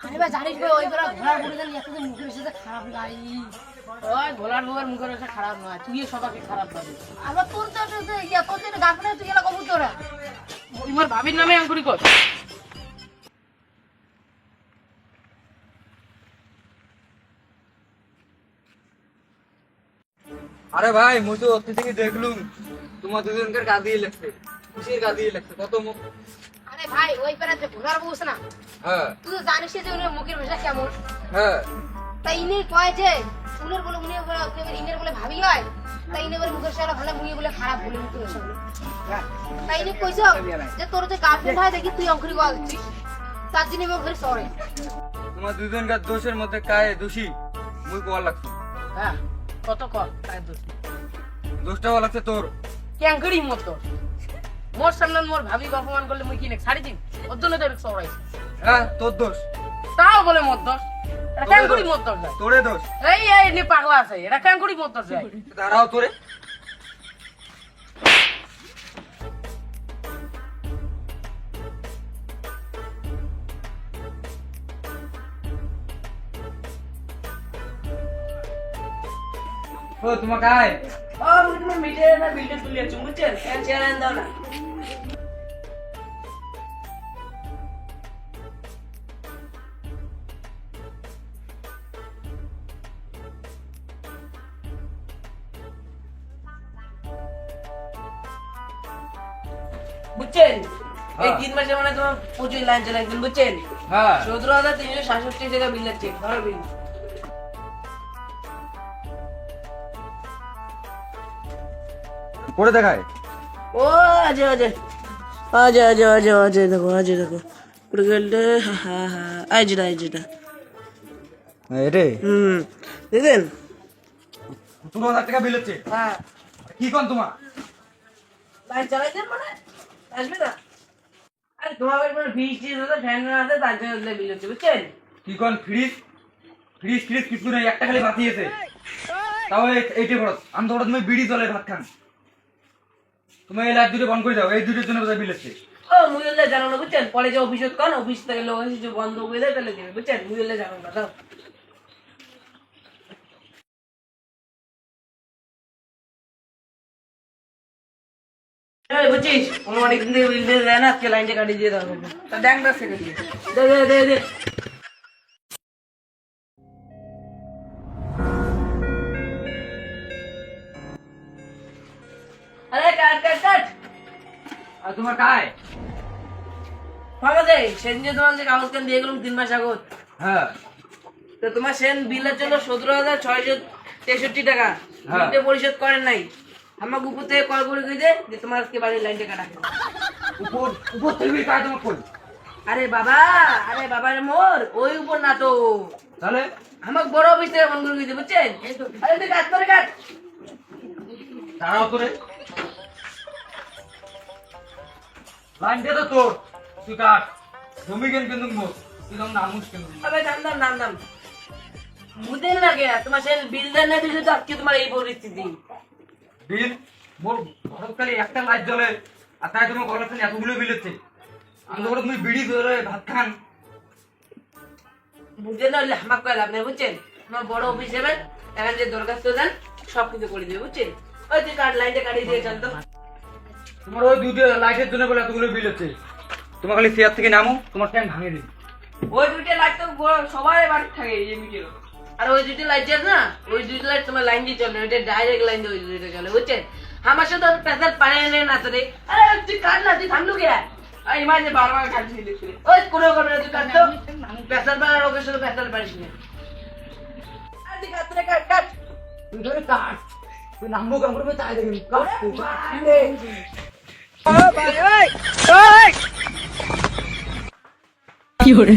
আরে ভাই জানিস ভাই ওই বেলা ঘোড়ার মুখে জানি এতদিন মুখের সাথে খারাপ লাই ওই ভোলার মুখের এসে খারাপ নয়, তুই সবাইকে খারাপ পাবি। আবার তোর তো তোর জন্য গার্লফ্রেন্ড তুই এলা কবুল তোরা তোমার ভাবির নামে আঙ্গুরি কর। আরে ভাই মুই তো অতি থেকে দেখলুম তোমার দুজনকে কাঁদিয়ে লাগছে, খুশির কাঁদিয়ে লাগছে কত মুখ। আরে ভাই ওই বেলা যে ঘোড়ার বউস না হ্যাঁ তুই তো জানিস যে উনি মুখের ভাষা কেমন। হ্যাঁ তাই ইনি কয় যে উনের বলে উনি বলে ইনের বলে ভাবি হয়, তাই ইনি বলে মুখের সাথে ভালো মুই বলে খারাপ বলে মুখের সাথে। তাই ইনি কইছো যে তোর যে গার্লফ্রেন্ড হয় দেখি তুই অঙ্কুরি গল দিচ্ছিস, তার জন্য আমি ঘরে সরে। তোমার দুজনকার দোষের মধ্যে কায়ে দোষী মুই কোয়া লাগছে। হ্যাঁ কত কর তাই দোষ দোষটা হওয়া লাগছে তোর। ক্যাঙ্কড়ি মত মোর সামনে মোর ভাবি অপমান করলে মুই কি নে ছাড়ি দিন, ওর জন্য তো সরাইছি। হ্যাঁ তোর দোষ, তাও বলে মত দোষ, এটা ক্যাঙ্কড়ি মত দোষ যায়। তোরে দোষ। এই এই নি পাগলা আছে, এটা ক্যাঙ্কড়ি মত দোষ যায়। দাঁড়াও তোরে। ও তোমার কায় ও তুমি মিটে না বিলটা তুলে আছো বুঝছেন, ফ্যান চেয়ার আন দাও না। বুঝছেন এই 3 মাসে মানে তোমার প্রচুর লাইন চলে একদিন বুঝছেন। হ্যাঁ 17,367 টাকা বিল আছে, ধরো বিল। করে দেখায়। ও আজে আজে আজে আজে আজে আজে দেখো আজে দেখো পুরো গেলটা হা হা হা আজটা আজটা এরে দেখেন। 17,000 টাকা বিল হচ্ছে। হ্যাঁ কি কোন তোমার লাইট চালাইছেন মানে আসবে না। আরে তোমার মানে ফ্রিজ টিজ আছে ফ্যান আছে তার জন্য বিল হচ্ছে বুঝছেন। কি কোন ফ্রিজ ফ্রিজ ফ্রিজ কিছু নেই, একটা খালি বাতিয়েছে তাও এইটে খরচ। আমি তো তুমি বিড়ি জলে ভাত খান, তুমি এই লাইট দুটো বন্ধ করে দাও, এই দুটোর জন্য বোধহয় বিল হচ্ছে। ও মুইলে জানো না বুঝছেন, পরে যে অফিসত কোন অফিস থেকে লোক এসে যে বন্ধ করে দেয় তাহলে দেবে বুঝছেন, মুইলে জানো না দাও। এই বুঝছিস আমার অনেকদিন থেকে বিল দিয়ে দেয় না, আজকে লাইনটা কাটিয়ে দিয়ে দাও তা দেখ না সেকেন্ড দে দে দে দে। আরে কাট কাট কাট আর তোমার কায় ফাঁকা দে। সেন যে তোমার যে কাগজ কান দিয়ে গেলাম 3 মাস আগত, হ্যাঁ তো তোমার সেন বিলের জন্য 17,663 টাকা হ্যাঁ। বিলটা পরিশোধ করেন নাই। আমাকে উপর থেকে কল করে কইছে যে তোমার আজকে বাড়ির লাইনটা কাটা। উপর উপর থেকে কায় তোমার কই আরে বাবা রে মোর ওই উপর না তো, তাহলে আমাকে বড় অফিস থেকে ফোন করে কইছে বুঝছেন। আরে তুই কাট করে কাট। দাঁড়াও তোরে লাইনটা তো তোর, তুই কাট। জমি কেন কিন্তু মোর তুই নাম নামুস কেন আবে নাম নাম বুঝেন না কে তোমার সেন বিল দেন না দিলে তো আজকে তোমার এই পরিস্থিতি। বিল মোর ঘরকালি একটা লাইট জ্বলে আর তাই তোমার ঘরের সামনে এতগুলো বিল হচ্ছে। আমি তো তুমি বিড়ি ধরে ভাত খান। বুঝেন না হলে আমাকে কয় লাভ নেই বুঝছেন। আমার বড় অফিস যাবেন এখন যে দরখাস্ত দেন সব কিছু করে দেবে বুঝছেন। ওই তুই কাট লাইনটা কাটিয়ে দিয়ে চল তো। তোমার ওই দুটো লাইটের জন্য বলে এতগুলো বিল হচ্ছে। তোমার খালি চেয়ার থেকে নামো, তোমার ট্যাঙ্ক ভাঙিয়ে দিই। ওই দুইটা লাইট তো সবাই বাড়ি থাকে এই মিটির। আর ওই দুইটা লাইট আছে না, ওই দুইটা লাইট তোমার লাইন দিয়ে চলে, ওইটা ডাইরেক্ট লাইন দিয়ে ওই দুইটা চলে বুঝছেন। আমার সাথে প্রেসার পারে না তো রে। আরে তুই কাট না, তুই থামলু কে এই মাঝে বারবার কাটছিস দেখছিস। ওই কোনো করবে না, তুই কাট তো। প্রেসার পাড়ার ওকে সাথে প্রেসার পারিস না। আর তুই কাট রে, কাট কাট তুই ধরে কাট, তুই নামবো কেমন করবে তাই দেখবি। কাট তুই কাট। কি করে